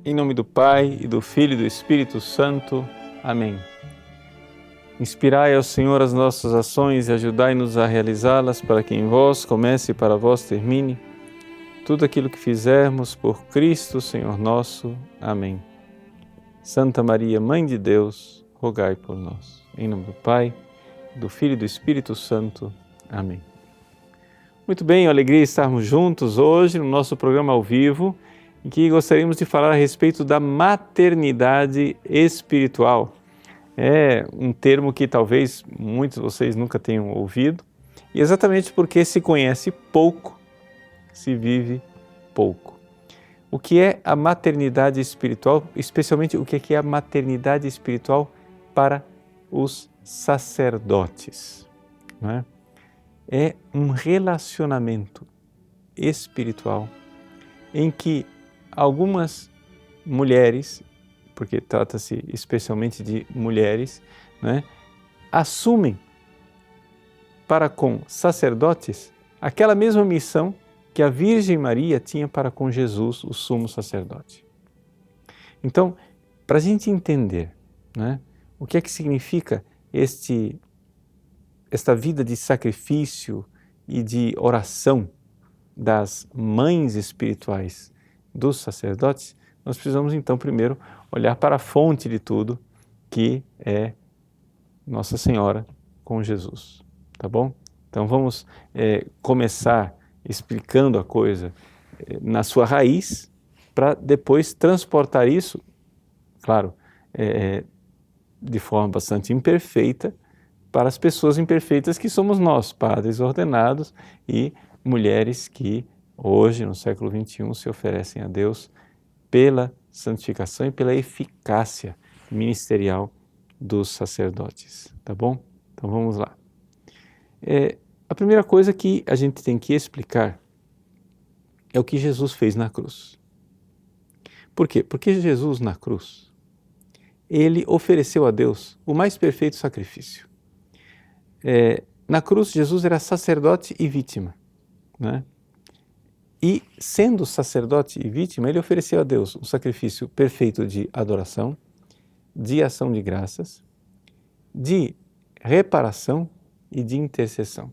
Em nome do Pai, e do Filho e do Espírito Santo. Amém. Inspirai ao Senhor as nossas ações e ajudai-nos a realizá-las, para que em vós comece e para vós termine tudo aquilo que fizermos por Cristo, Senhor nosso. Amém. Santa Maria, Mãe de Deus, rogai por nós. Em nome do Pai, do Filho e do Espírito Santo. Amém. Muito bem, alegria estarmos juntos hoje no nosso programa ao vivo, em que gostaríamos de falar a respeito da maternidade espiritual. É um termo que talvez muitos de vocês nunca tenham ouvido, e exatamente porque se conhece pouco, se vive pouco. O que é a maternidade espiritual, especialmente o que é a maternidade espiritual para os sacerdotes, não é? É um relacionamento espiritual em que algumas mulheres, porque trata-se especialmente de mulheres, né, assumem para com sacerdotes aquela mesma missão que a Virgem Maria tinha para com Jesus, o sumo sacerdote. Então, para a gente entender, né, o que é que significa esta vida de sacrifício e de oração das mães espirituais dos sacerdotes, nós precisamos então primeiro olhar para a fonte de tudo, que é Nossa Senhora com Jesus, tá bom? Então vamos começar explicando a coisa na sua raiz, para depois transportar isso, claro, de forma bastante imperfeita, para as pessoas imperfeitas que somos nós, padres ordenados e mulheres que hoje, no século XXI, se oferecem a Deus pela santificação e pela eficácia ministerial dos sacerdotes, tá bom? Então vamos lá. A primeira coisa que a gente tem que explicar é o que Jesus fez na cruz. Por quê? Porque Jesus na cruz, ele ofereceu a Deus o mais perfeito sacrifício. Na cruz, Jesus era sacerdote e vítima, né? E sendo sacerdote e vítima, ele ofereceu a Deus um sacrifício perfeito de adoração, de ação de graças, de reparação e de intercessão.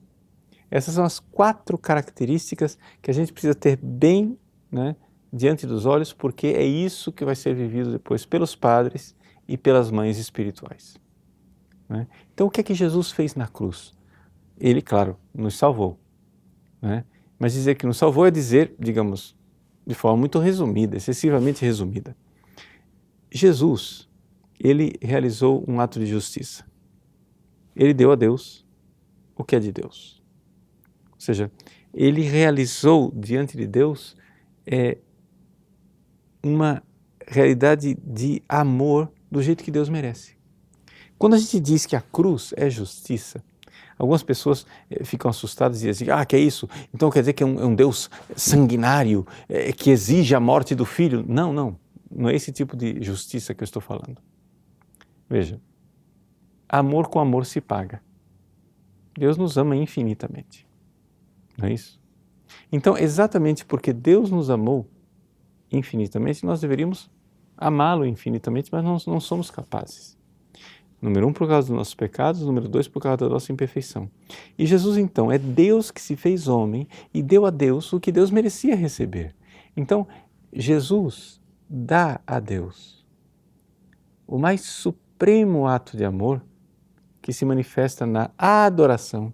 Essas são as 4 características que a gente precisa ter bem, né, diante dos olhos, porque é isso que vai ser vivido depois pelos padres e pelas mães espirituais, né? Então, o que é que Jesus fez na cruz? Ele, claro, nos salvou, né? Mas dizer que nos salvou é dizer, digamos, de forma muito resumida, excessivamente resumida. Jesus, ele realizou um ato de justiça. Ele deu a Deus o que é de Deus. Ou seja, ele realizou diante de Deus uma realidade de amor do jeito que Deus merece. Quando a gente diz que a cruz é justiça, algumas pessoas ficam assustadas e dizem assim, que é isso? Então quer dizer que é um Deus sanguinário, que exige a morte do filho? Não, não é esse tipo de justiça que eu estou falando. Veja, amor com amor se paga. Deus nos ama infinitamente, não é isso? Então, exatamente porque Deus nos amou infinitamente, nós deveríamos amá-lo infinitamente, mas nós não somos capazes. Número 1, por causa dos nossos pecados. Número 2, por causa da nossa imperfeição. E Jesus, então, é Deus que se fez homem e deu a Deus o que Deus merecia receber. Então, Jesus dá a Deus o mais supremo ato de amor que se manifesta na adoração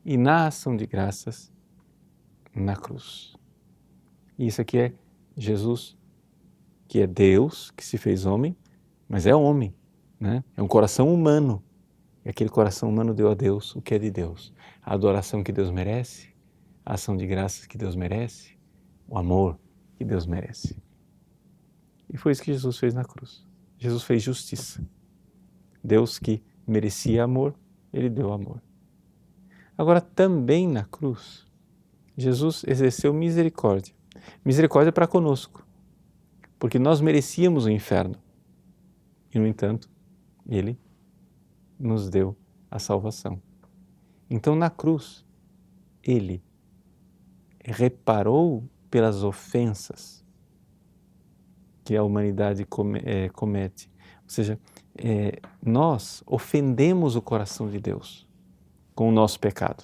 e na ação de graças na cruz. E isso aqui é Jesus, que é Deus, que se fez homem, mas é homem, né? É um coração humano. E aquele coração humano deu a Deus o que é de Deus. A adoração que Deus merece, a ação de graças que Deus merece, o amor que Deus merece. E foi isso que Jesus fez na cruz. Jesus fez justiça. Deus que merecia amor, ele deu amor. Agora, também na cruz, Jesus exerceu misericórdia. Misericórdia para conosco, porque nós merecíamos o inferno. E, no entanto, ele nos deu a salvação. Então, na cruz, ele reparou pelas ofensas que a humanidade comete. Ou seja, nós ofendemos o coração de Deus com o nosso pecado.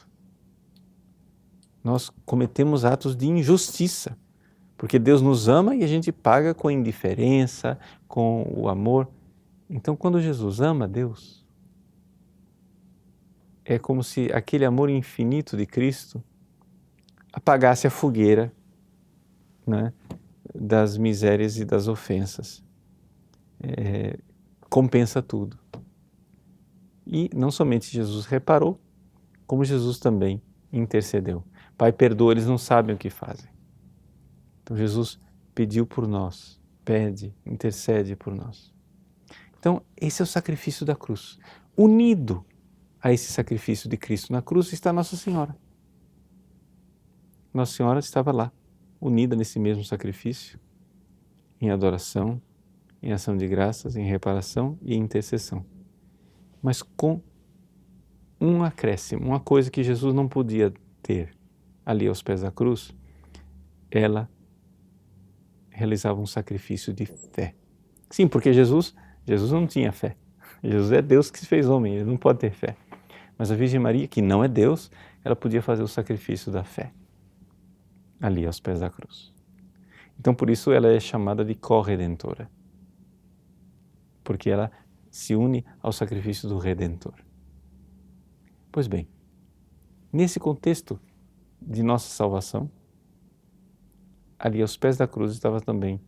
Nós cometemos atos de injustiça, porque Deus nos ama e a gente paga com a indiferença, com o amor. Então, quando Jesus ama Deus, é como se aquele amor infinito de Cristo apagasse a fogueira, né, das misérias e das ofensas. Compensa tudo. E não somente Jesus reparou, como Jesus também intercedeu. Pai, perdoa, eles não sabem o que fazem. Então Jesus pediu por nós, pede, intercede por nós. Então esse é o sacrifício da cruz. Unido a esse sacrifício de Cristo na cruz está Nossa Senhora. Nossa Senhora estava lá, unida nesse mesmo sacrifício, em adoração, em ação de graças, em reparação e em intercessão. Mas com um acréscimo, uma coisa que Jesus não podia ter ali aos pés da cruz, ela realizava um sacrifício de fé. Sim, porque Jesus não tinha fé. Jesus é Deus que se fez homem, ele não pode ter fé. Mas a Virgem Maria, que não é Deus, ela podia fazer o sacrifício da fé ali aos pés da cruz. Então por isso ela é chamada de corredentora, porque ela se une ao sacrifício do Redentor. Pois bem, nesse contexto de nossa salvação, ali aos pés da cruz estava também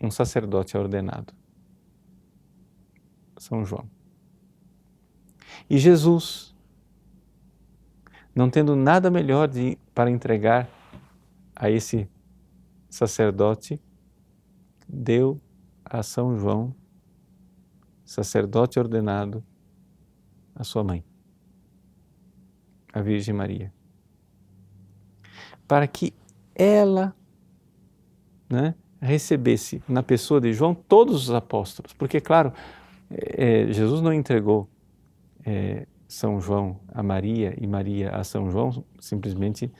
um sacerdote ordenado, São João. E Jesus, não tendo nada melhor para entregar a esse sacerdote, deu a São João, sacerdote ordenado, a sua mãe, a Virgem Maria, para que ela, recebesse na pessoa de João todos os apóstolos, porque claro, Jesus não entregou São João a Maria e Maria a São João simplesmente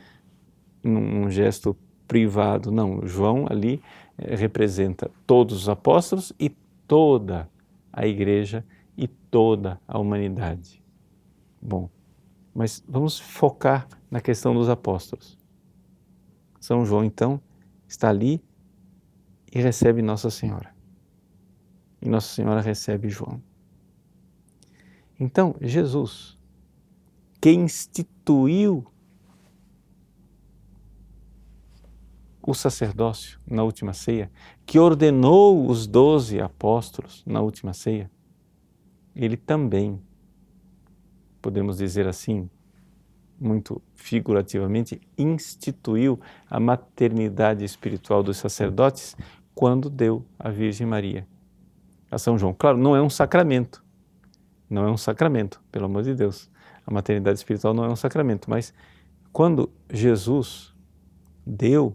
num gesto privado, não, João ali representa todos os apóstolos e toda a igreja e toda a humanidade. Bom, mas vamos focar na questão dos apóstolos. São João então está ali e recebe Nossa Senhora. E Nossa Senhora recebe João. Então, Jesus, que instituiu o sacerdócio na última ceia, que ordenou os 12 apóstolos na última ceia, ele também, podemos dizer assim, muito figurativamente, instituiu a maternidade espiritual dos sacerdotes quando deu a Virgem Maria a São João. Claro, não é um sacramento, pelo amor de Deus. A maternidade espiritual não é um sacramento, mas quando Jesus deu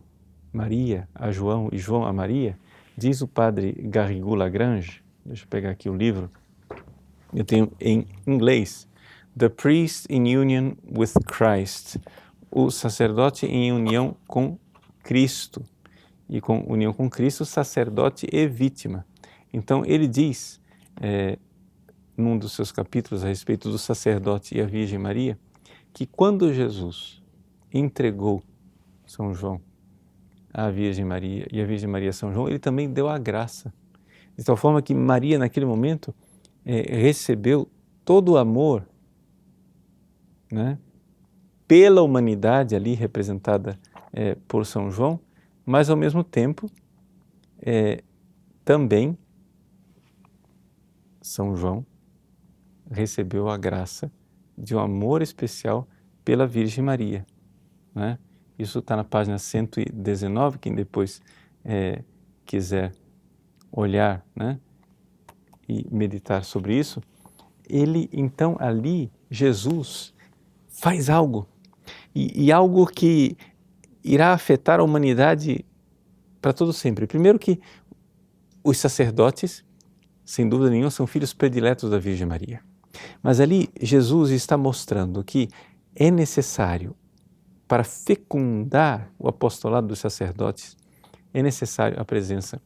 Maria a João e João a Maria, diz o padre Garrigou Lagrange, deixa eu pegar aqui o livro, eu tenho em inglês, The Priest in Union with Christ, o sacerdote em união com Cristo, e com união com Cristo, sacerdote e vítima. Então ele diz, num dos seus capítulos a respeito do sacerdote e a Virgem Maria, que quando Jesus entregou São João à Virgem Maria e a Virgem Maria a São João, ele também deu a graça, de tal forma que Maria naquele momento recebeu todo o amor, pela humanidade ali representada por São João, mas ao mesmo tempo também São João recebeu a graça de um amor especial pela Virgem Maria. Isso está na página 119, quem depois quiser olhar e meditar sobre isso. Ele, então, ali, Jesus faz algo, e algo que irá afetar a humanidade para todo sempre. Primeiro que os sacerdotes, sem dúvida nenhuma, são filhos prediletos da Virgem Maria. Mas ali Jesus está mostrando que é necessário, para fecundar o apostolado dos sacerdotes, é necessário a presença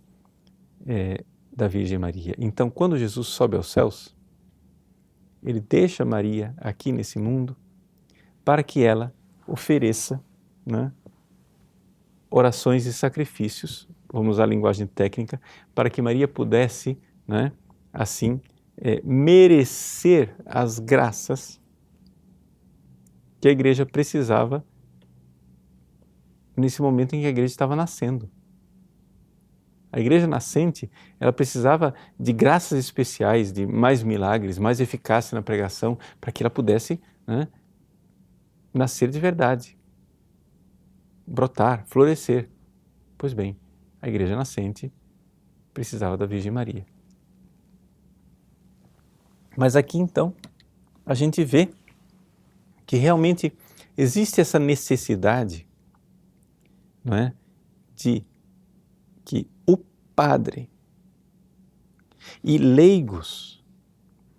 da Virgem Maria. Então, quando Jesus sobe aos céus, ele deixa Maria aqui nesse mundo para que ela ofereça, né, orações e sacrifícios, vamos usar a linguagem técnica, para que Maria pudesse, né, assim, merecer as graças que a igreja precisava nesse momento em que a igreja estava nascendo. A igreja nascente, ela precisava de graças especiais, de mais milagres, mais eficácia na pregação, para que ela pudesse, né, nascer de verdade, brotar, florescer. Pois bem, a igreja nascente precisava da Virgem Maria. Mas aqui então, a gente vê que realmente existe essa necessidade, não é, de que o padre e leigos,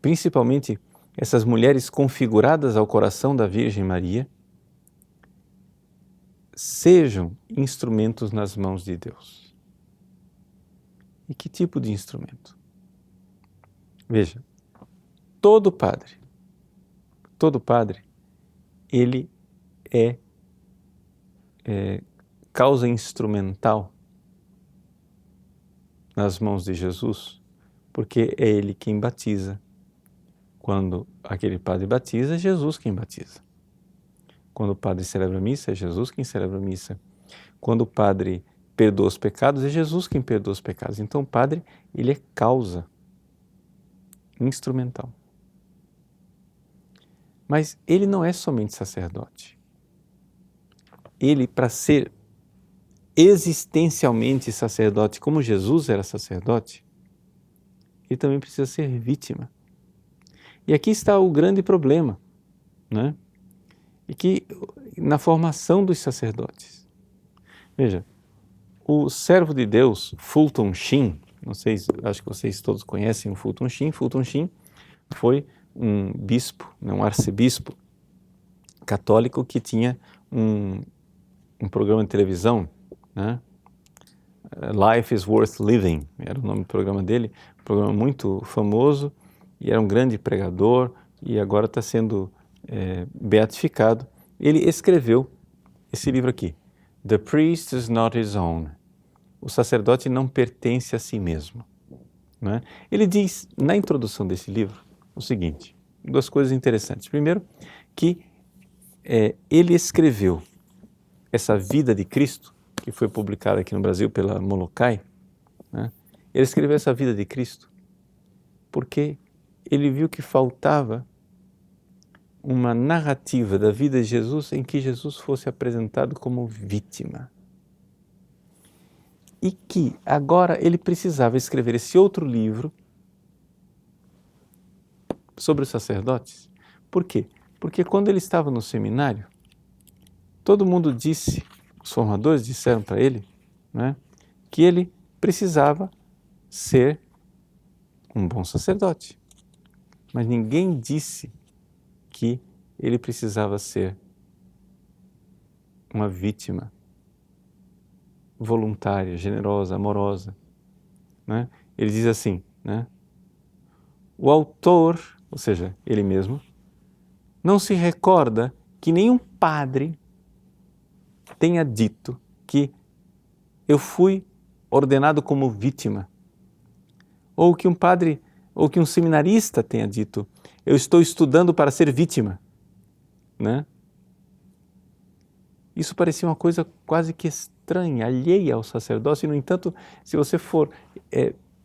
principalmente essas mulheres configuradas ao coração da Virgem Maria, sejam instrumentos nas mãos de Deus. E que tipo de instrumento? Veja, todo padre, ele é causa instrumental nas mãos de Jesus, porque é ele quem batiza. Quando aquele padre batiza, é Jesus quem batiza. Quando o padre celebra a missa, é Jesus quem celebra a missa. Quando o padre perdoa os pecados, é Jesus quem perdoa os pecados. Então o padre, ele é causa instrumental. Mas ele não é somente sacerdote. Ele, para ser existencialmente sacerdote, como Jesus era sacerdote, ele também precisa ser vítima. E aqui está o grande problema, né? E que na formação dos sacerdotes. Veja, o servo de Deus, Fulton Sheen, não sei, acho que vocês todos conhecem o Fulton Sheen. Fulton Sheen foi um bispo, um arcebispo católico que tinha um programa de televisão, né? Life is Worth Living, era o nome do programa dele, um programa muito famoso, e era um grande pregador, e agora está sendo beatificado. Ele escreveu esse livro aqui, The Priest is Not His Own. O sacerdote não pertence a si mesmo. Né? Ele diz, na introdução desse livro, o seguinte, duas coisas interessantes. Primeiro, que ele escreveu essa vida de Cristo, que foi publicada aqui no Brasil pela Molokai, né? Ele escreveu essa vida de Cristo porque ele viu que faltava uma narrativa da vida de Jesus em que Jesus fosse apresentado como vítima. E que agora ele precisava escrever esse outro livro sobre os sacerdotes. Por quê? Porque quando ele estava no seminário, todo mundo disse, os formadores disseram para ele, né, que ele precisava ser um bom sacerdote. Mas ninguém disse que ele precisava ser uma vítima voluntária, generosa, amorosa. Né? Ele diz assim, né, o autor, ou seja, ele mesmo, não se recorda que nenhum padre tenha dito que eu fui ordenado como vítima, ou que um padre, ou que um seminarista tenha dito, eu estou estudando para ser vítima, né? Isso parecia uma coisa quase que estranha, alheia ao sacerdócio, e no entanto, se você for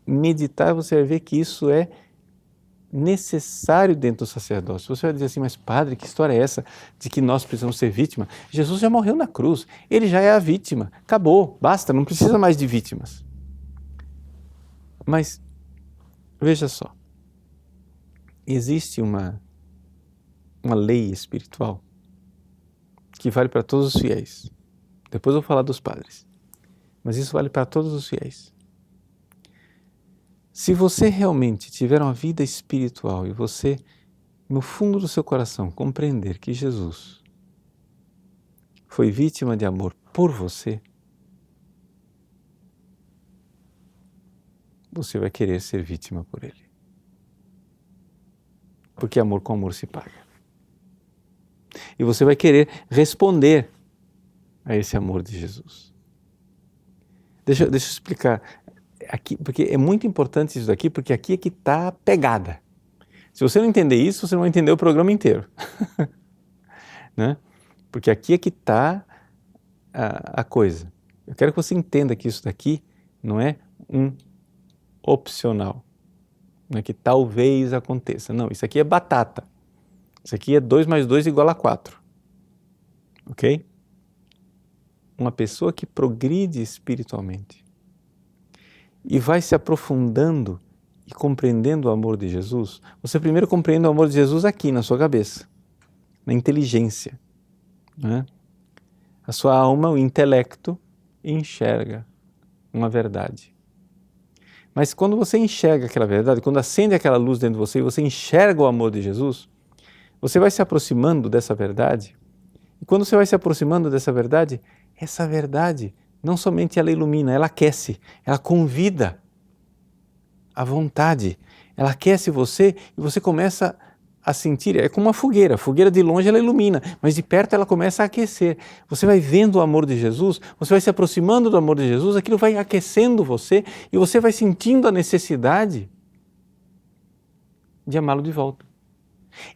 meditar, você vai ver que isso é necessário dentro do sacerdócio. Você vai dizer assim, mas padre, que história é essa de que nós precisamos ser vítima? Jesus já morreu na cruz, ele já é a vítima, acabou, basta, não precisa mais de vítimas. Mas, veja só, existe uma lei espiritual que vale para todos os fiéis. Depois eu vou falar dos padres, mas isso vale para todos os fiéis. Se você realmente tiver uma vida espiritual e você, no fundo do seu coração, compreender que Jesus foi vítima de amor por você, você vai querer ser vítima por ele. Porque amor com amor se paga. E você vai querer responder a esse amor de Jesus. Deixa eu explicar aqui, porque é muito importante isso daqui, porque aqui é que está a pegada. Se você não entender isso, você não vai entender o programa inteiro. Né? Porque aqui é que está a coisa. Eu quero que você entenda que isso daqui não é um opcional. Não é que talvez aconteça. Não, isso aqui é batata. Isso aqui é 2 mais 2 igual a 4. Ok? Uma pessoa que progride espiritualmente e vai se aprofundando e compreendendo o amor de Jesus, você primeiro compreende o amor de Jesus aqui na sua cabeça, na inteligência. Né? A sua alma, o intelecto, enxerga uma verdade. Mas quando você enxerga aquela verdade, quando acende aquela luz dentro de você e você enxerga o amor de Jesus, você vai se aproximando dessa verdade. E quando você vai se aproximando dessa verdade, essa verdade não somente ela ilumina, ela aquece, ela convida à vontade, ela aquece você e você começa a sentir, é como uma fogueira, a fogueira de longe ela ilumina, mas de perto ela começa a aquecer. Você vai vendo o amor de Jesus, você vai se aproximando do amor de Jesus, aquilo vai aquecendo você e você vai sentindo a necessidade de amá-lo de volta.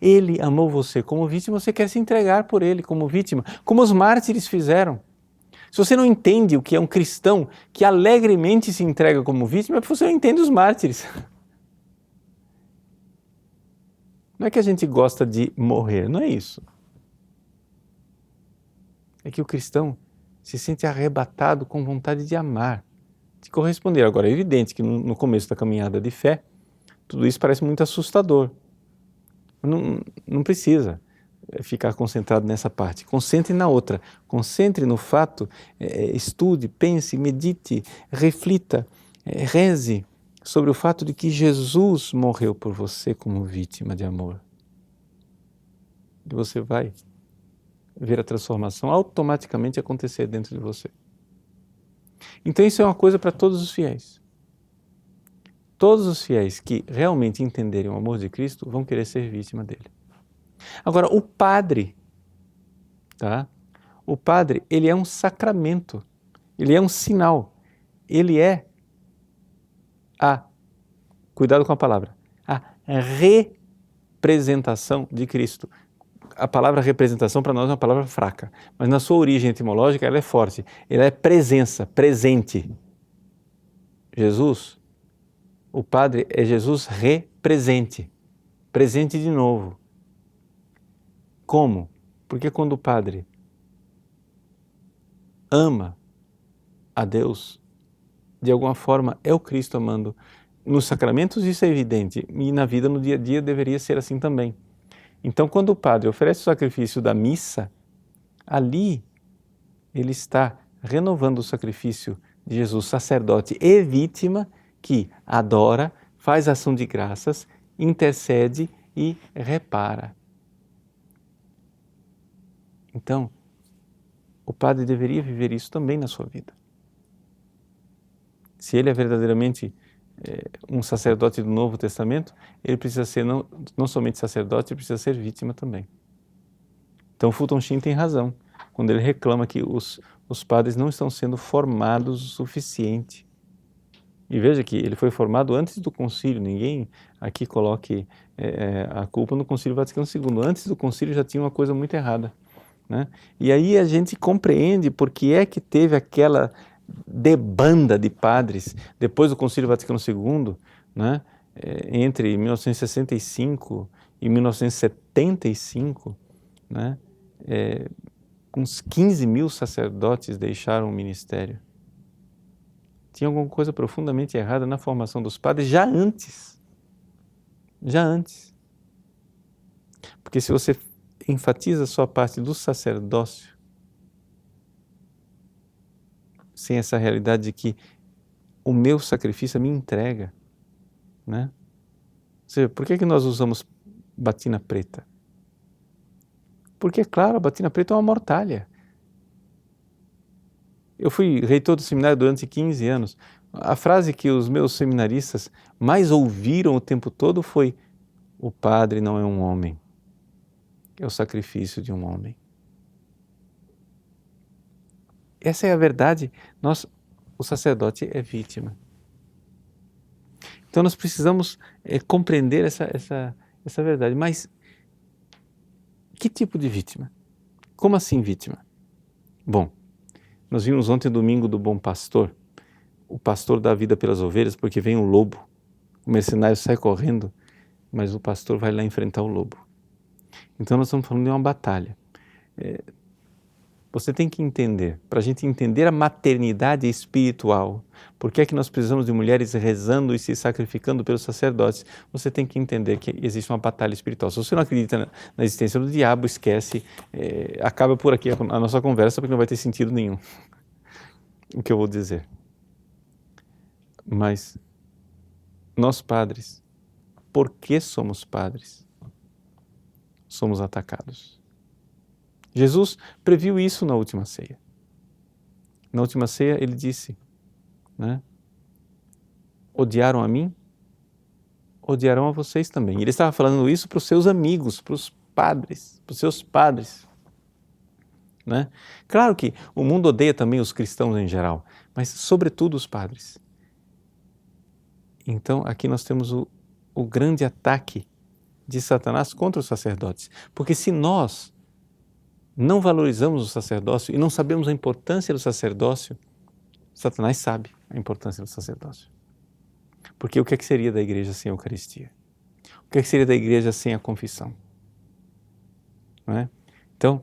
Ele amou você como vítima, você quer se entregar por ele como vítima, como os mártires fizeram. Se você não entende o que é um cristão que alegremente se entrega como vítima, é porque você não entende os mártires. Não é que a gente gosta de morrer, não é isso. É que o cristão se sente arrebatado com vontade de amar, de corresponder. Agora, é evidente que no começo da caminhada de fé, tudo isso parece muito assustador. Não precisa ficar concentrado nessa parte. Concentre na outra. Concentre no fato, estude, pense, medite, reflita, reze sobre o fato de que Jesus morreu por você como vítima de amor. E você vai ver a transformação automaticamente acontecer dentro de você. Então isso é uma coisa para todos os fiéis. Todos os fiéis que realmente entenderem o amor de Cristo vão querer ser vítima dele. Agora, o padre, tá? O padre, ele é um sacramento, ele é um sinal, ele é cuidado com a palavra, a representação de Cristo. A palavra representação para nós é uma palavra fraca, mas na sua origem etimológica ela é forte, ela é presença, presente. Jesus, o Padre é Jesus represente, presente de novo. Como? Porque quando o Padre ama a Deus, de alguma forma é o Cristo amando. Nos sacramentos isso é evidente e na vida, no dia a dia, deveria ser assim também. Então, quando o Padre oferece o sacrifício da missa, ali ele está renovando o sacrifício de Jesus, sacerdote e vítima, que adora, faz ação de graças, intercede e repara. Então, o padre deveria viver isso também na sua vida. Se ele é verdadeiramente um sacerdote do Novo Testamento, ele precisa ser não somente sacerdote, ele precisa ser vítima também. Então, Fulton Sheen tem razão quando ele reclama que os padres não estão sendo formados o suficiente. E veja que ele foi formado antes do concílio, ninguém aqui coloque a culpa no Concílio Vaticano II. Antes do concílio já tinha uma coisa muito errada. Né? E aí a gente compreende por que é que teve aquela debanda de padres depois do Concílio Vaticano II, né? Entre 1965 e 1975, né? Uns 15 mil sacerdotes deixaram o ministério. Tinha alguma coisa profundamente errada na formação dos padres já antes. Já antes. Porque se você enfatiza só a parte do sacerdócio, sem essa realidade de que o meu sacrifício me entrega, né? Ou seja, por que nós usamos batina preta? Porque, claro, a batina preta é uma mortalha. Eu fui reitor do seminário durante 15 anos. A frase que os meus seminaristas mais ouviram o tempo todo foi: o padre não é um homem, é o sacrifício de um homem. Essa é a verdade. O sacerdote é vítima. Então nós precisamos compreender essa verdade. Mas que tipo de vítima? Como assim vítima? Bom, nós vimos ontem domingo do bom pastor. O pastor dá a vida pelas ovelhas porque vem um lobo. O mercenário sai correndo, mas o pastor vai lá enfrentar o lobo. Então nós estamos falando de uma batalha. Você tem que entender, para a gente entender a maternidade espiritual, por que é que nós precisamos de mulheres rezando e se sacrificando pelos sacerdotes, você tem que entender que existe uma batalha espiritual. Se você não acredita na existência do diabo, esquece, acaba por aqui a nossa conversa, porque não vai ter sentido nenhum o que eu vou dizer. Mas nós padres, por que somos padres? Somos atacados. Jesus previu isso na última ceia. Na última ceia ele disse, né? Odiaram a mim, odiarão a vocês também. Ele estava falando isso para os seus amigos, para os padres, para os seus padres. Né? Claro que o mundo odeia também os cristãos em geral, mas sobretudo os padres. Então aqui nós temos o grande ataque de Satanás contra os sacerdotes. Porque se nós não valorizamos o sacerdócio e não sabemos a importância do sacerdócio, Satanás sabe a importância do sacerdócio. Porque o que seria da igreja sem a Eucaristia? O que seria da igreja sem a confissão? Não é? Então,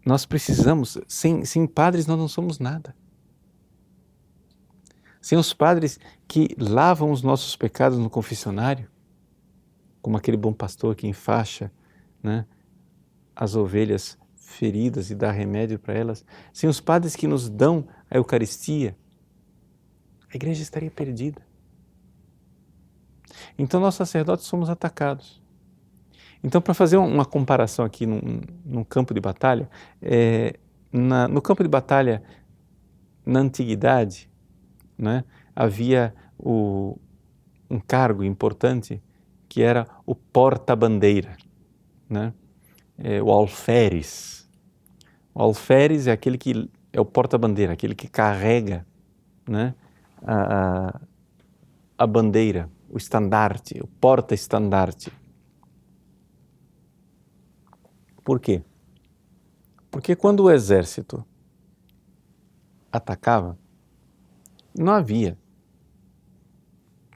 nós precisamos, sem padres nós não somos nada. Sem os padres que lavam os nossos pecados no confessionário, como aquele bom pastor que enfaixa, né, as ovelhas feridas e dá remédio para elas, sem os padres que nos dão a Eucaristia, a igreja estaria perdida. Então nós sacerdotes somos atacados. Então, para fazer uma comparação aqui num campo de batalha, no campo de batalha na antiguidade, né, havia um cargo importante que era o porta-bandeira, né, o alferes. O alferes é aquele que é o porta-bandeira, aquele que carrega, né, a bandeira, o estandarte, o porta-estandarte. Por quê? Porque quando o exército atacava, não havia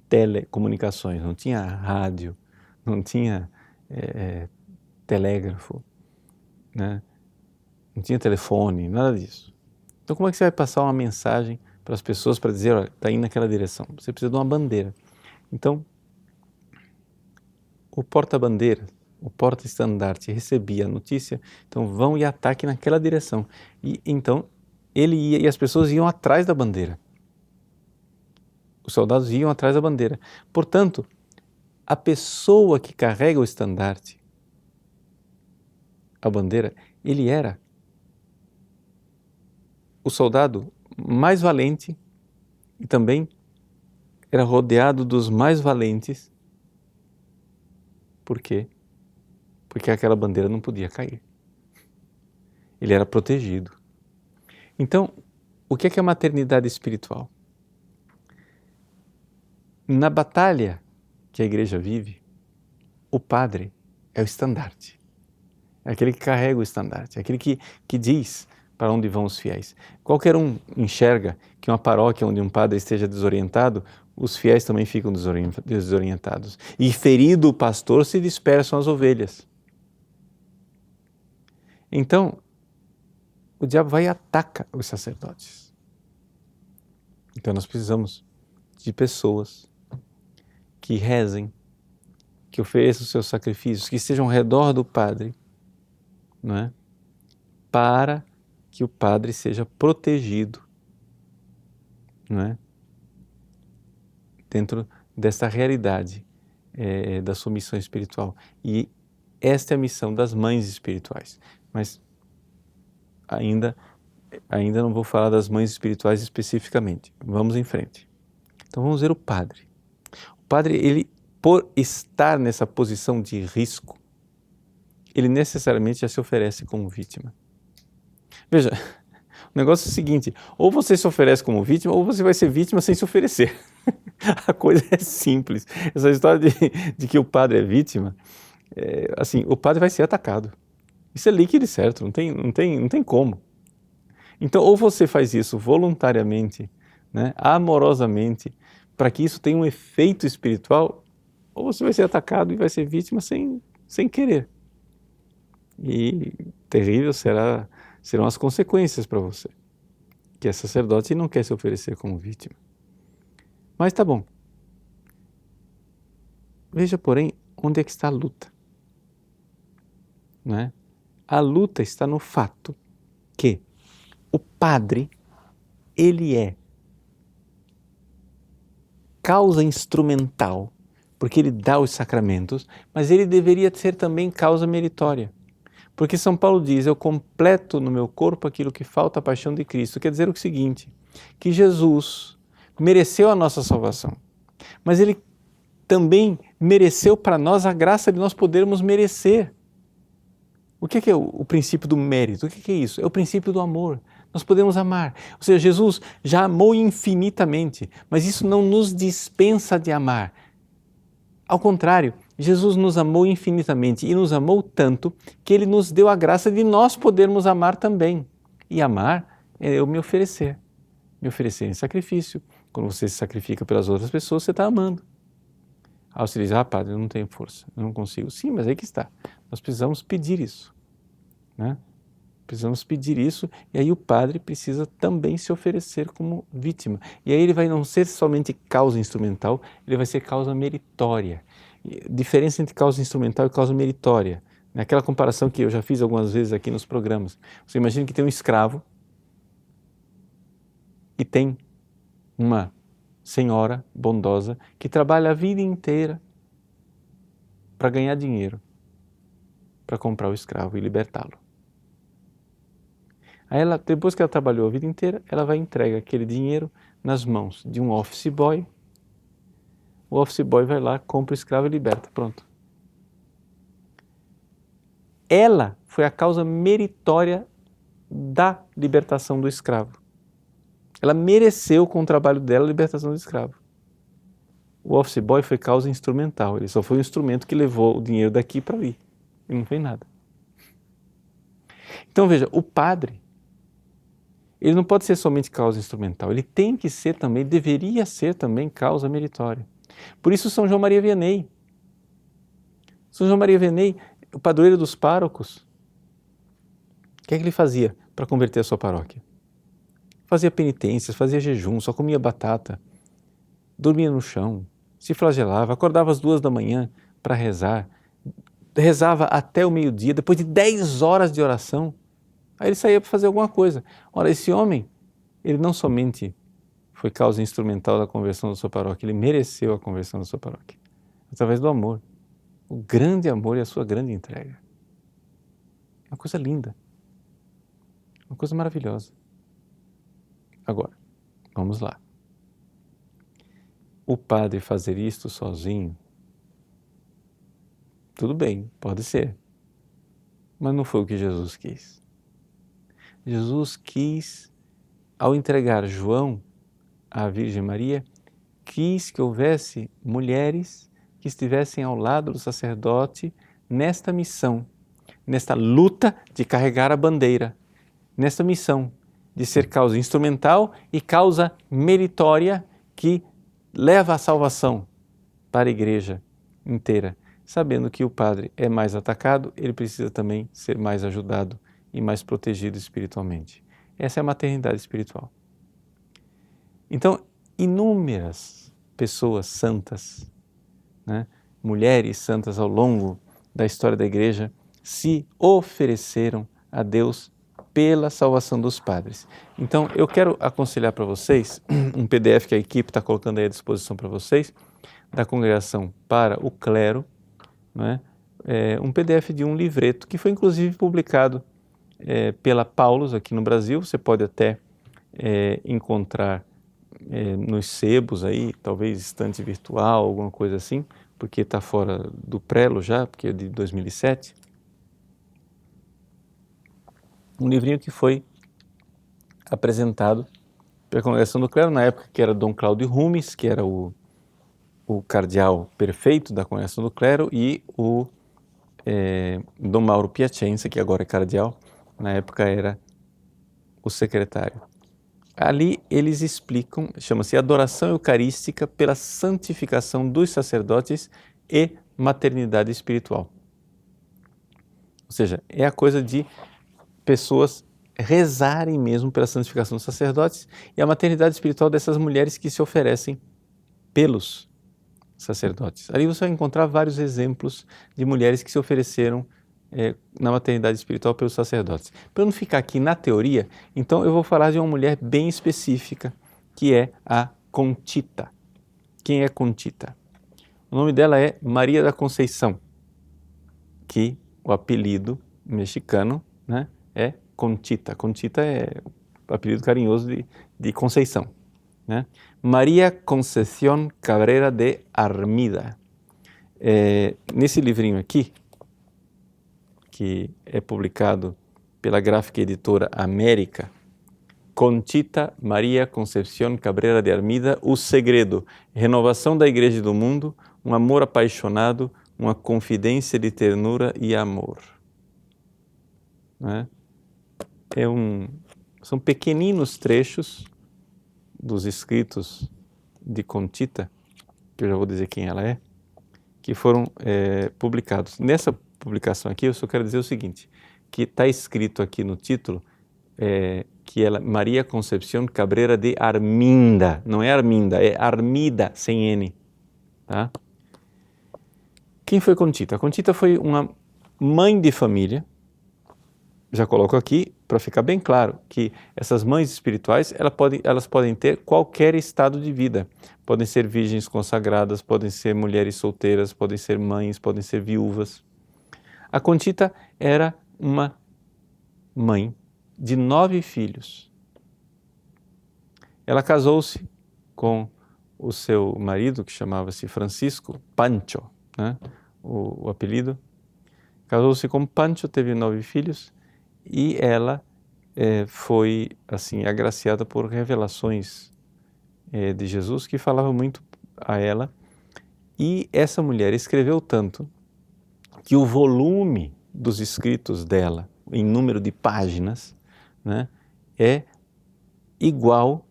telecomunicações, não tinha rádio, não tinha telégrafo, né? Não tinha telefone, nada disso. Então como é que você vai passar uma mensagem para as pessoas para dizer, olha, está indo naquela direção? Você precisa de uma bandeira. Então, o porta-bandeira, o porta-estandarte recebia a notícia, então vão e ataquem naquela direção. E então ele ia e as pessoas iam atrás da bandeira. Os soldados iam atrás da bandeira. Portanto, a pessoa que carrega o estandarte, a bandeira, ele era o soldado mais valente e também era rodeado dos mais valentes. Por quê? Porque aquela bandeira não podia cair. Ele era protegido. Então, o que é a maternidade espiritual? Na batalha que a igreja vive, o padre é o estandarte. É aquele que carrega o estandarte, é aquele que diz para onde vão os fiéis. Qualquer um enxerga que uma paróquia onde um padre esteja desorientado, os fiéis também ficam desorientados. E ferido o pastor, se dispersam as ovelhas. Então, o diabo vai e ataca os sacerdotes. Então nós precisamos de pessoas que rezem, que ofereçam seus sacrifícios, que estejam ao redor do padre, não é? Para que o padre seja protegido, não é? Dentro dessa realidade da sua missão espiritual. E esta é a missão das mães espirituais. Mas ainda não vou falar das mães espirituais especificamente. Vamos em frente. Então vamos ver o padre. O padre, ele, por estar nessa posição de risco, ele necessariamente já se oferece como vítima. Veja, o negócio é o seguinte, ou você se oferece como vítima, ou você vai ser vítima sem se oferecer. A coisa é simples. Essa história de que o padre é vítima, assim, o padre vai ser atacado. Isso é líquido e certo, não tem como. Então, ou você faz isso voluntariamente, né, amorosamente, para que isso tenha um efeito espiritual, ou você vai ser atacado e vai ser vítima sem querer. E terrível serão as consequências para você, que é sacerdote e não quer se oferecer como vítima. Mas tá bom. Veja, porém, onde é que está a luta. Não é? A luta está no fato que o padre, ele é causa instrumental, porque ele dá os sacramentos, mas ele deveria ser também causa meritória. Porque São Paulo diz, eu completo no meu corpo aquilo que falta à paixão de Cristo. Quer dizer o seguinte, que Jesus mereceu a nossa salvação, mas ele também mereceu para nós a graça de nós podermos merecer. O que é o princípio do mérito? O que é isso? É o princípio do amor. Nós podemos amar. Ou seja, Jesus já amou infinitamente, mas isso não nos dispensa de amar. Ao contrário, Jesus nos amou infinitamente e nos amou tanto que Ele nos deu a graça de nós podermos amar também. E amar é eu me oferecer em sacrifício. Quando você se sacrifica pelas outras pessoas, você está amando. Aí você diz, padre, eu não tenho força, eu não consigo. Sim, mas aí que está. Nós precisamos pedir isso, né? Precisamos pedir isso e aí o padre precisa também se oferecer como vítima. E aí ele vai não ser somente causa instrumental, ele vai ser causa meritória. Diferença entre causa instrumental e causa meritória. Naquela comparação que eu já fiz algumas vezes aqui nos programas. Você imagina que tem um escravo e tem uma senhora bondosa que trabalha a vida inteira para ganhar dinheiro, para comprar o escravo e libertá-lo. Aí ela, depois que ela trabalhou a vida inteira, ela vai entregar aquele dinheiro nas mãos de um office boy. O office boy vai lá, compra o escravo e liberta, pronto. Ela foi a causa meritória da libertação do escravo. Ela mereceu com o trabalho dela a libertação do escravo. O office boy foi causa instrumental, ele só foi o instrumento que levou o dinheiro daqui para ali. Ele não fez nada. Então veja, o padre, ele não pode ser somente causa instrumental, ele tem que ser também, deveria ser também causa meritória. Por isso São João Maria Vianney. São João Maria Vianney, o padroeiro dos párocos, o que é que ele fazia para converter a sua paróquia? Fazia penitências, fazia jejum, só comia batata, dormia no chão, se flagelava, acordava às 2 da manhã para rezar, rezava até o meio-dia, depois de 10 horas de oração, aí ele saía para fazer alguma coisa. Ora, esse homem, ele não somente foi causa instrumental da conversão da sua paróquia, ele mereceu a conversão da sua paróquia, através do amor, o grande amor e a sua grande entrega. É uma coisa linda, uma coisa maravilhosa. Agora, vamos lá. O padre fazer isto sozinho, tudo bem, pode ser, mas não foi o que Jesus quis. Jesus quis, ao entregar João à Virgem Maria, quis que houvesse mulheres que estivessem ao lado do sacerdote nesta missão, nesta luta de carregar a bandeira, nesta missão de ser causa instrumental e causa meritória que leva à salvação para a igreja inteira. Sabendo que o padre é mais atacado, ele precisa também ser mais ajudado e mais protegido espiritualmente. Essa é a maternidade espiritual. Então, inúmeras pessoas santas, né, mulheres santas ao longo da história da igreja, se ofereceram a Deus pela salvação dos padres. Então, eu quero aconselhar para vocês um PDF que a equipe está colocando aí à disposição para vocês, da Congregação para o Clero, né? Um PDF de um livreto que foi inclusive publicado pela Paulus aqui no Brasil. Você pode até encontrar nos sebos aí, talvez estante virtual, alguma coisa assim, porque está fora do prelo já, porque é de 2007. Um livrinho que foi apresentado pela Congregação do Clero, na época que era Dom Cláudio Rumes, que era o cardeal perfeito da Congregação do Clero, e o Dom Mauro Piacenza, que agora é cardeal, na época era o secretário. Ali eles explicam, chama-se Adoração Eucarística pela Santificação dos Sacerdotes e Maternidade Espiritual. Ou seja, é a coisa de pessoas rezarem mesmo pela santificação dos sacerdotes e a maternidade espiritual dessas mulheres que se oferecem pelos sacerdotes. Ali você vai encontrar vários exemplos de mulheres que se ofereceram na maternidade espiritual pelos sacerdotes. Para não ficar aqui na teoria, então eu vou falar de uma mulher bem específica, que é a Conchita. Quem é Conchita? O nome dela é Maria da Conceição, que o apelido mexicano, né, é Conchita. Conchita é o apelido carinhoso de Conceição, né? Maria Conceição Cabrera de Armida. Nesse livrinho aqui, que é publicado pela gráfica editora América, Conchita Maria Concepción Cabrera de Armida, O Segredo, Renovação da Igreja e do Mundo, um amor apaixonado, uma confidência de ternura e amor. Né? São pequeninos trechos dos escritos de Conchita, que eu já vou dizer quem ela é, que foram publicados. Nessa publicação aqui, eu só quero dizer o seguinte, que está escrito aqui no título que ela, Maria Concepción Cabrera de Arminda, não é Arminda, é Armida, sem N. Tá? Quem foi Conchita? Conchita foi uma mãe de família. Já coloco aqui para ficar bem claro que essas mães espirituais elas podem ter qualquer estado de vida. Podem ser virgens consagradas, podem ser mulheres solteiras, podem ser mães, podem ser viúvas. A Conchita era uma mãe de 9 filhos. Ela casou-se com o seu marido, que chamava-se Francisco Pancho, né? o apelido. Casou-se com Pancho, teve 9 filhos e ela foi assim agraciada por revelações de Jesus que falava muito a ela. E essa mulher escreveu tanto que o volume dos escritos dela, em número de páginas, né, é igual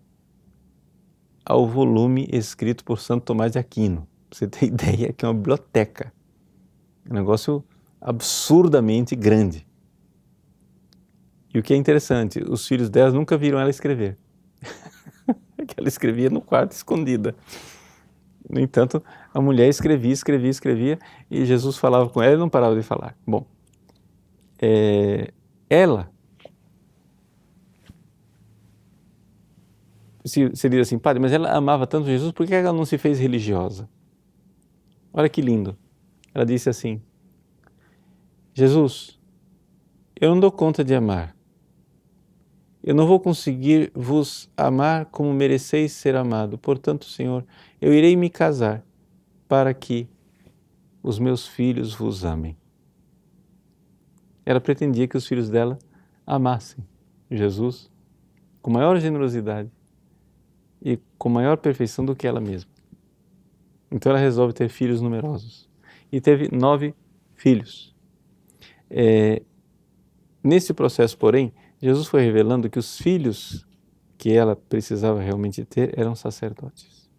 ao volume escrito por Santo Tomás de Aquino. Você tem ideia que é uma biblioteca, é um negócio absurdamente grande. E o que é interessante, os filhos dela nunca viram ela escrever. Que ela escrevia no quarto, escondida. No entanto, a mulher escrevia, e Jesus falava com ela e não parava de falar. Bom, ela, você diz assim, padre, mas ela amava tanto Jesus, por que ela não se fez religiosa? Olha que lindo. Ela disse assim, Jesus, eu não dou conta de amar. Eu não vou conseguir vos amar como mereceis ser amado. Portanto, Senhor, eu irei me casar para que os meus filhos vos amem. Ela pretendia que os filhos dela amassem Jesus com maior generosidade e com maior perfeição do que ela mesma. Então ela resolve ter filhos numerosos. E teve 9 filhos. Nesse processo, porém, Jesus foi revelando que os filhos que ela precisava realmente ter eram sacerdotes.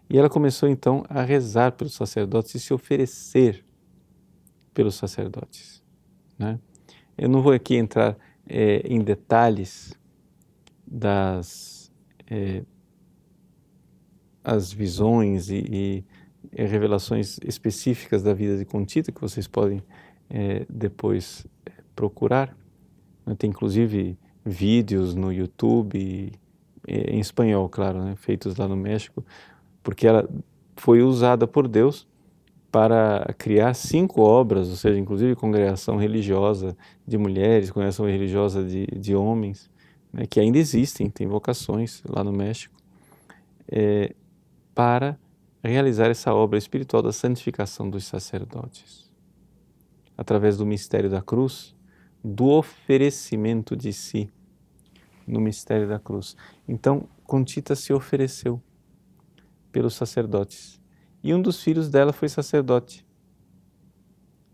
E ela começou então a rezar pelos sacerdotes e se oferecer pelos sacerdotes. Né? Eu não vou aqui entrar em detalhes das as visões e revelações específicas da vida de Conchita, que vocês podem depois procurar. Tem inclusive vídeos no YouTube, em espanhol, claro, né, feitos lá no México, porque ela foi usada por Deus para criar 5 obras, ou seja, inclusive congregação religiosa de mulheres, congregação religiosa de homens, né, que ainda existem, tem vocações lá no México. para realizar essa obra espiritual da santificação dos sacerdotes, através do mistério da cruz, do oferecimento de si no mistério da cruz. Então, Conchita se ofereceu pelos sacerdotes. E um dos filhos dela foi sacerdote,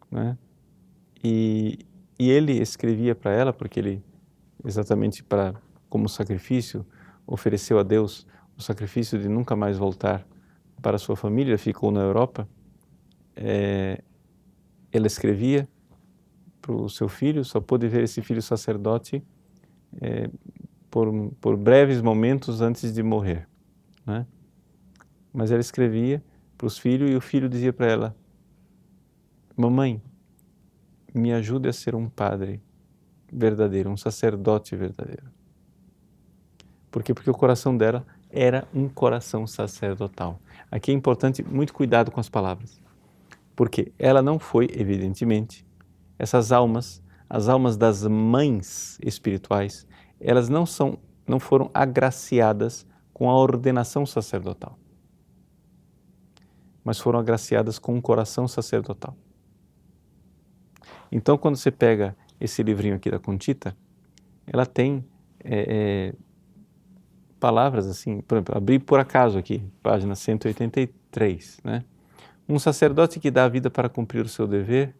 né? E ele escrevia para ela, porque ele, exatamente como sacrifício, ofereceu a Deus o sacrifício de nunca mais voltar para a sua família, ficou na Europa. Ela escrevia para o seu filho, só pôde ver esse filho sacerdote por breves momentos antes de morrer, né? Mas ela escrevia para os filhos e o filho dizia para ela: mamãe, me ajude a ser um padre verdadeiro, um sacerdote verdadeiro. Por quê? Porque o coração dela era um coração sacerdotal. Aqui é importante muito cuidado com as palavras, porque ela não foi, evidentemente, essas almas, as almas das mães espirituais, elas não foram agraciadas com a ordenação sacerdotal, mas foram agraciadas com um coração sacerdotal. Então, quando você pega esse livrinho aqui da Conchita, ela tem palavras assim, por exemplo, abri por acaso aqui, página 183, né? Um sacerdote que dá a vida para cumprir o seu dever,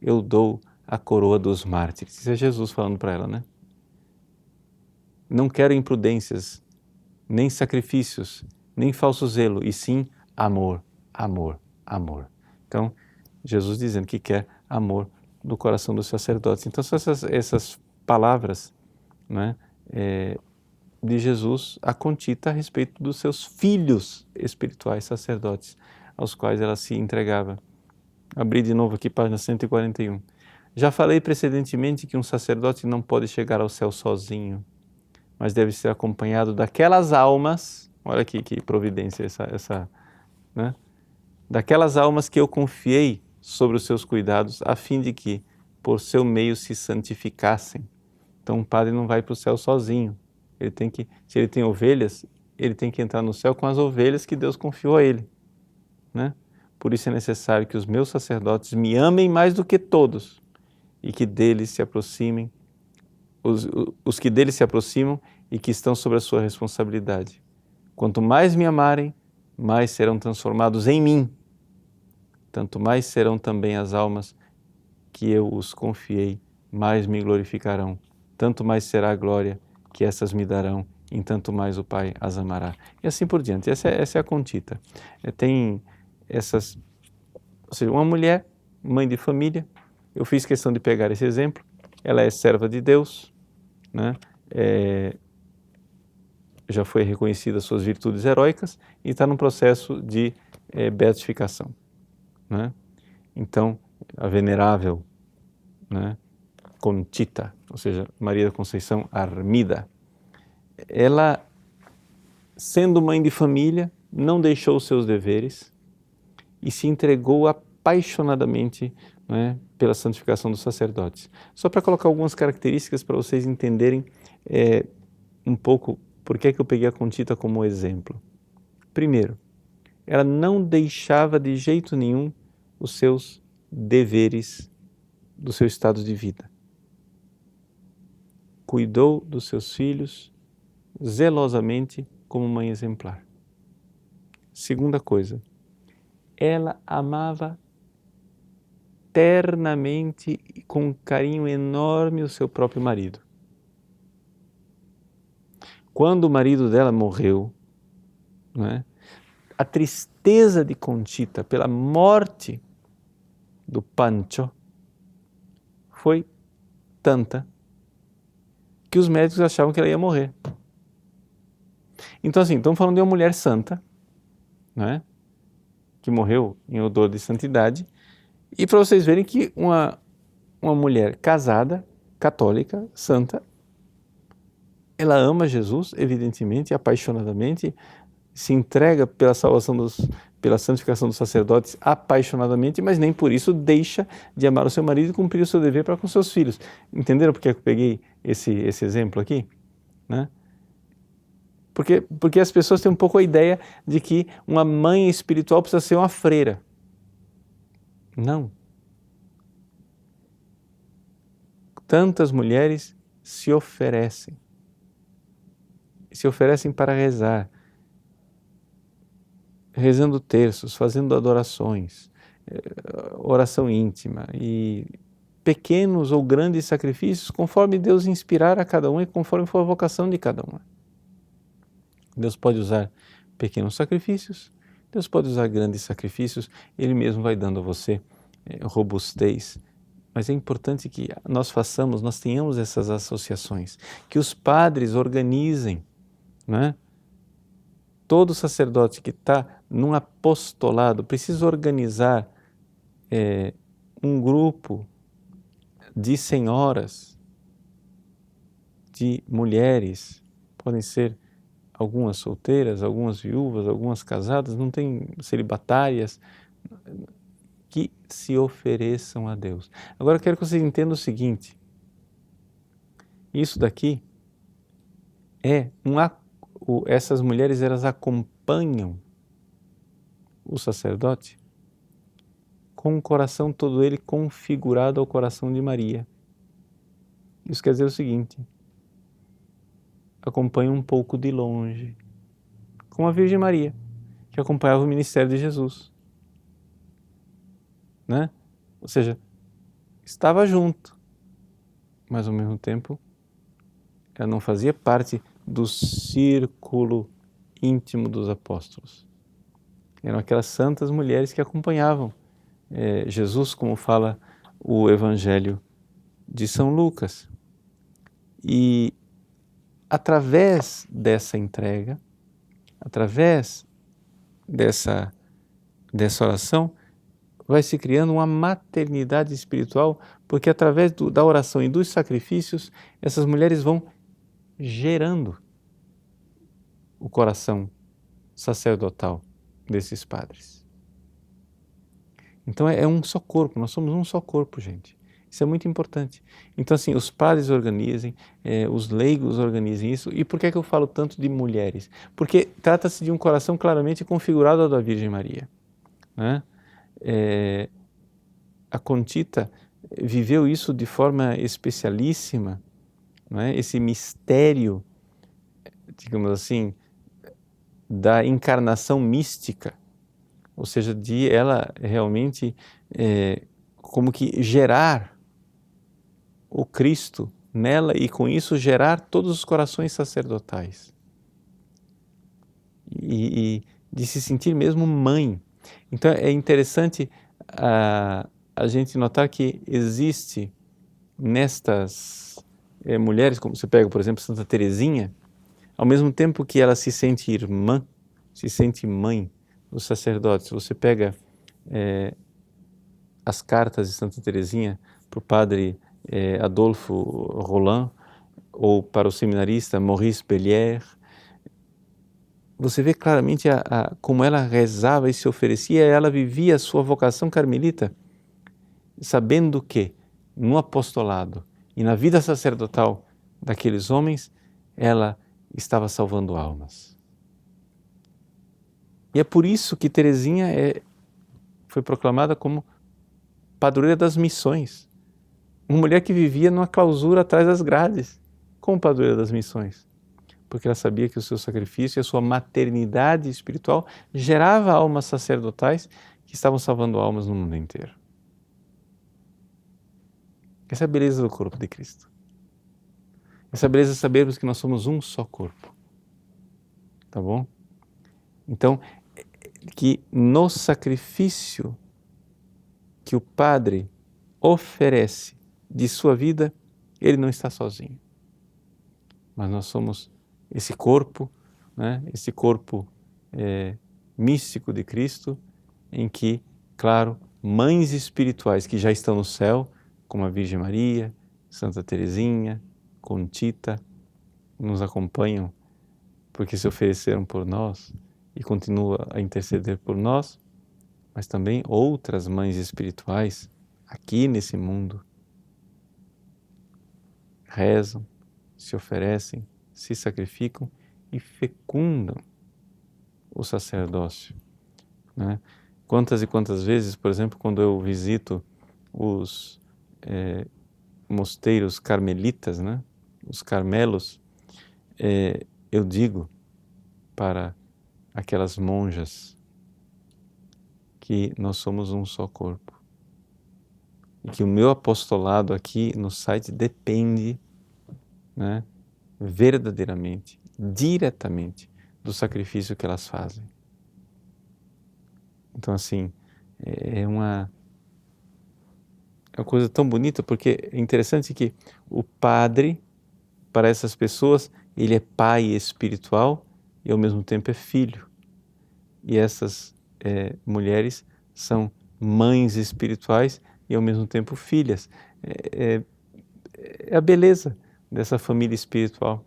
eu dou a coroa dos mártires. Isso é Jesus falando para ela, né? Não quero imprudências, nem sacrifícios, nem falso zelo, e sim amor, amor, amor. Então, Jesus dizendo que quer amor do coração dos sacerdotes. Então, são essas palavras, né, de Jesus a Conchita a respeito dos seus filhos espirituais sacerdotes, aos quais ela se entregava. Abri de novo aqui, página 141. Já falei precedentemente que um sacerdote não pode chegar ao céu sozinho, mas deve ser acompanhado daquelas almas, olha aqui que providência né? Daquelas almas que eu confiei sobre os seus cuidados, a fim de que, por seu meio, se santificassem. Então, um padre não vai para o céu sozinho. Se ele tem ovelhas, ele tem que entrar no céu com as ovelhas que Deus confiou a ele, né? Por isso é necessário que os meus sacerdotes me amem mais do que todos e que deles se aproximem, os que deles se aproximam e que estão sob a sua responsabilidade. Quanto mais me amarem, mais serão transformados em mim. Tanto mais serão também as almas que eu os confiei, mais me glorificarão. Tanto mais será a glória que essas me darão, em tanto mais o Pai as amará. E assim por diante. Essa é a Conchita. Tem essas... Ou seja, uma mulher, mãe de família, eu fiz questão de pegar esse exemplo, ela é serva de Deus, né? Já foi reconhecida suas virtudes heróicas e está num processo de beatificação, né? Então, a venerável, né, Conchita, ou seja, Maria da Conceição Armida, ela, sendo mãe de família, não deixou os seus deveres e se entregou apaixonadamente, né, pela santificação dos sacerdotes. Só para colocar algumas características para vocês entenderem um pouco por que eu peguei a Conchita como exemplo. Primeiro, ela não deixava de jeito nenhum os seus deveres do seu estado de vida. Cuidou dos seus filhos zelosamente como mãe exemplar. Segunda coisa, ela amava ternamente e com um carinho enorme o seu próprio marido. Quando o marido dela morreu, né, a tristeza de Conchita pela morte do Pancho foi tanta que os médicos achavam que ela ia morrer. Então, assim, estamos falando de uma mulher santa, né, que morreu em odor de santidade, e para vocês verem que uma mulher casada, católica, santa, ela ama Jesus, evidentemente, apaixonadamente, se entrega pela pela santificação dos sacerdotes apaixonadamente, mas nem por isso deixa de amar o seu marido e cumprir o seu dever para com seus filhos. Entenderam por que eu peguei esse exemplo aqui? Né? Porque as pessoas têm um pouco a ideia de que uma mãe espiritual precisa ser uma freira. Não. Tantas mulheres se oferecem para rezar, rezando terços, fazendo adorações, oração íntima e pequenos ou grandes sacrifícios, conforme Deus inspirar a cada um e conforme for a vocação de cada um. Deus pode usar pequenos sacrifícios, Deus pode usar grandes sacrifícios, Ele mesmo vai dando a você robustez. Mas é importante que nós tenhamos essas associações, que os padres organizem, né? Todo sacerdote que está num apostolado precisa organizar um grupo de senhoras, de mulheres, podem ser algumas solteiras, algumas viúvas, algumas casadas, não tem celibatárias, que se ofereçam a Deus. Agora eu quero que vocês entendam o seguinte, isso daqui essas mulheres, elas acompanham o sacerdote com o coração todo ele configurado ao coração de Maria. Isso quer dizer o seguinte, acompanham um pouco de longe, como a Virgem Maria, que acompanhava o ministério de Jesus, né? Ou seja, estava junto, mas ao mesmo tempo ela não fazia parte do círculo íntimo dos apóstolos. Eram aquelas santas mulheres que acompanhavam Jesus, como fala o Evangelho de São Lucas. E através dessa entrega, através dessa oração, vai se criando uma maternidade espiritual, porque através da oração e dos sacrifícios, essas mulheres vão gerando o coração sacerdotal desses padres. Então é um só corpo, nós somos um só corpo, gente. Isso é muito importante. Então assim, os padres organizem, os leigos organizem isso. E por que eu falo tanto de mulheres? Porque trata-se de um coração claramente configurado ao da Virgem Maria, né? A Conchita viveu isso de forma especialíssima, não é? Esse mistério, digamos assim, da encarnação mística, ou seja, de ela realmente como que gerar o Cristo nela e com isso gerar todos os corações sacerdotais e de se sentir mesmo mãe. Então é interessante a gente notar que existe nestas mulheres, como você pega por exemplo Santa Teresinha, ao mesmo tempo que ela se sente irmã, se sente mãe dos sacerdotes. Você pega as cartas de Santa Teresinha para o padre Adolfo Roland ou para o seminarista Maurice Bellière, você vê claramente como ela rezava e se oferecia, ela vivia a sua vocação carmelita, sabendo que no apostolado e na vida sacerdotal daqueles homens, ela estava salvando almas. E é por isso que Teresinha foi proclamada como padroeira das missões. Uma mulher que vivia numa clausura atrás das grades, como padroeira das missões. Porque ela sabia que o seu sacrifício e a sua maternidade espiritual gerava almas sacerdotais que estavam salvando almas no mundo inteiro. Essa é a beleza do corpo de Cristo. Essa é a beleza de sabermos que nós somos um só corpo. Tá bom? Então, que no sacrifício que o Padre oferece de sua vida, ele não está sozinho. Mas nós somos esse corpo, né? Esse corpo místico de Cristo, em que, claro, mães espirituais que já estão no céu, como a Virgem Maria, Santa Teresinha, Conchita, nos acompanham porque se ofereceram por nós e continuam a interceder por nós, mas também outras mães espirituais aqui nesse mundo rezam, se oferecem, se sacrificam e fecundam o sacerdócio, né? Quantas e quantas vezes, por exemplo, quando eu visito os mosteiros carmelitas, né? Os carmelos, eu digo para aquelas monjas que nós somos um só corpo e que o meu apostolado aqui no site depende, né, verdadeiramente, diretamente do sacrifício que elas fazem. Então, assim, é uma coisa tão bonita, porque é interessante que o padre, para essas pessoas, ele é pai espiritual e ao mesmo tempo é filho. E essas mulheres são mães espirituais e ao mesmo tempo filhas. É a beleza dessa família espiritual,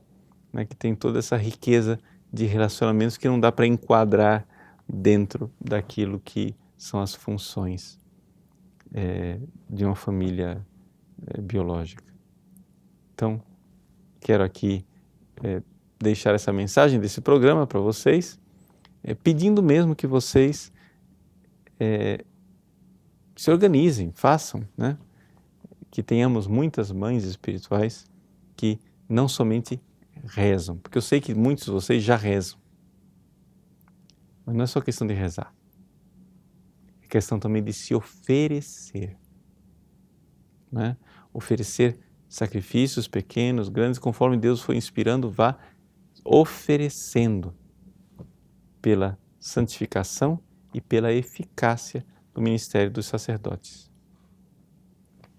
né, que tem toda essa riqueza de relacionamentos que não dá para enquadrar dentro daquilo que são as funções de uma família biológica. Então, quero aqui deixar essa mensagem desse programa para vocês, pedindo mesmo que vocês se organizem, façam, né? Que tenhamos muitas mães espirituais que não somente rezam, porque eu sei que muitos de vocês já rezam, mas não é só questão de rezar, é questão também de se oferecer, né? Oferecer sacrifícios pequenos, grandes, conforme Deus foi inspirando, vá oferecendo pela santificação e pela eficácia do ministério dos sacerdotes.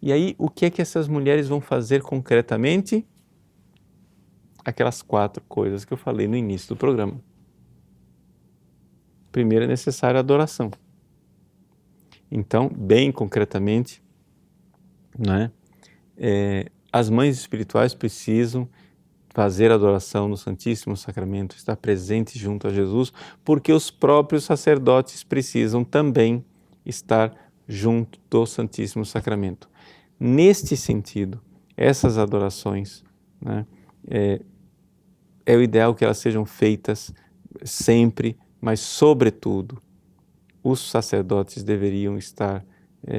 E aí, o que é que essas mulheres vão fazer concretamente? Aquelas 4 coisas que eu falei no início do programa. Primeiro é necessária a adoração. Então, bem concretamente, né, as mães espirituais precisam fazer adoração no Santíssimo Sacramento, estar presente junto a Jesus, porque os próprios sacerdotes precisam também estar junto do Santíssimo Sacramento. Neste sentido, essas adorações, né, é o ideal que elas sejam feitas sempre, mas sobretudo, os sacerdotes deveriam estar,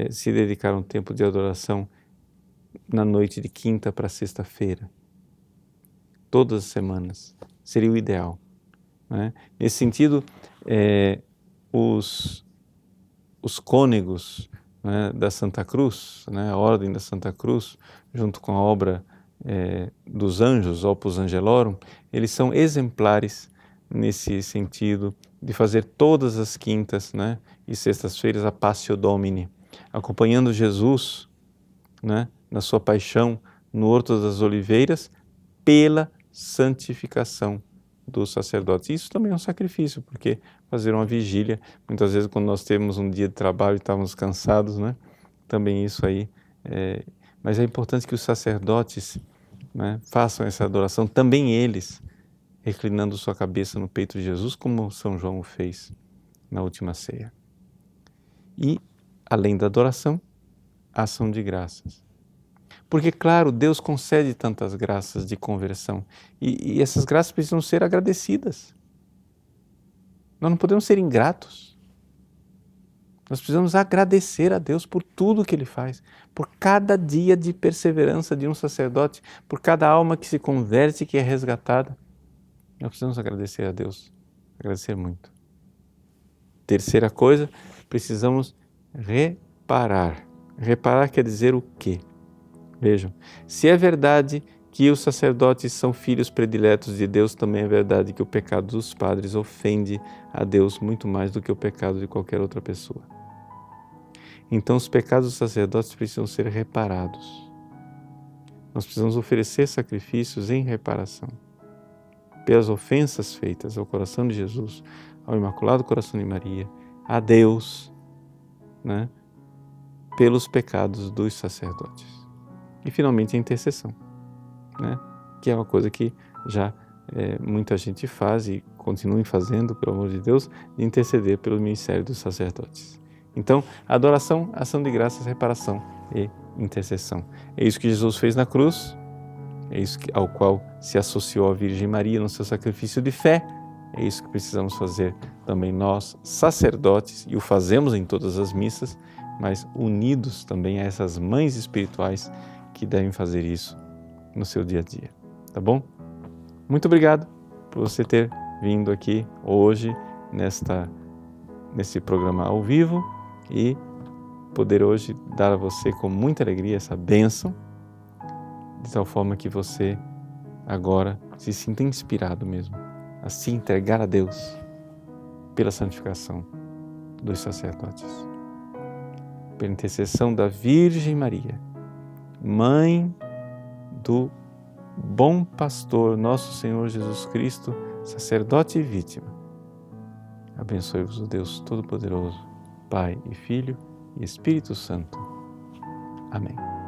se dedicar a um tempo de adoração na noite de quinta para sexta-feira, todas as semanas, seria o ideal, né? Nesse sentido, os cônegos, né, da Santa Cruz, né, a Ordem da Santa Cruz, junto com a obra dos anjos, Opus Angelorum, eles são exemplares nesse sentido de fazer todas as quintas, né, e sextas-feiras a Passio Domini, acompanhando Jesus, né, na sua paixão no Horto das Oliveiras, pela santificação dos sacerdotes. Isso também é um sacrifício, porque fazer uma vigília, muitas vezes quando nós temos um dia de trabalho e estamos cansados, né, também isso aí, mas é importante que os sacerdotes, né, façam essa adoração, também eles, reclinando sua cabeça no peito de Jesus, como São João o fez na última ceia. E, além da adoração, a ação de graças. Porque, claro, Deus concede tantas graças de conversão e essas graças precisam ser agradecidas. Nós não podemos ser ingratos. Nós precisamos agradecer a Deus por tudo que Ele faz, por cada dia de perseverança de um sacerdote, por cada alma que se converte e que é resgatada. Nós precisamos agradecer a Deus, agradecer muito. Terceira coisa, precisamos reparar. Reparar quer dizer o quê? Vejam, se é verdade que os sacerdotes são filhos prediletos de Deus, também é verdade que o pecado dos padres ofende a Deus muito mais do que o pecado de qualquer outra pessoa. Então, os pecados dos sacerdotes precisam ser reparados. Nós precisamos oferecer sacrifícios em reparação pelas ofensas feitas ao coração de Jesus, ao Imaculado Coração de Maria, a Deus, né, pelos pecados dos sacerdotes. E, finalmente, a intercessão, né, que é uma coisa que já muita gente faz e continue fazendo, pelo amor de Deus, de interceder pelo ministério dos sacerdotes. Então, adoração, ação de graças, reparação e intercessão. É isso que Jesus fez na cruz, é isso ao qual se associou a Virgem Maria no seu sacrifício de fé. É isso que precisamos fazer também nós, sacerdotes, e o fazemos em todas as missas, mas unidos também a essas mães espirituais que devem fazer isso no seu dia a dia. Tá bom? Muito obrigado por você ter vindo aqui hoje nesse programa ao vivo e poder hoje dar a você com muita alegria essa bênção, de tal forma que você agora se sinta inspirado mesmo a se entregar a Deus pela santificação dos sacerdotes. Pela intercessão da Virgem Maria, Mãe do bom pastor, nosso Senhor Jesus Cristo, sacerdote e vítima. Abençoe-vos o Deus Todo-Poderoso, Pai e Filho e Espírito Santo. Amém.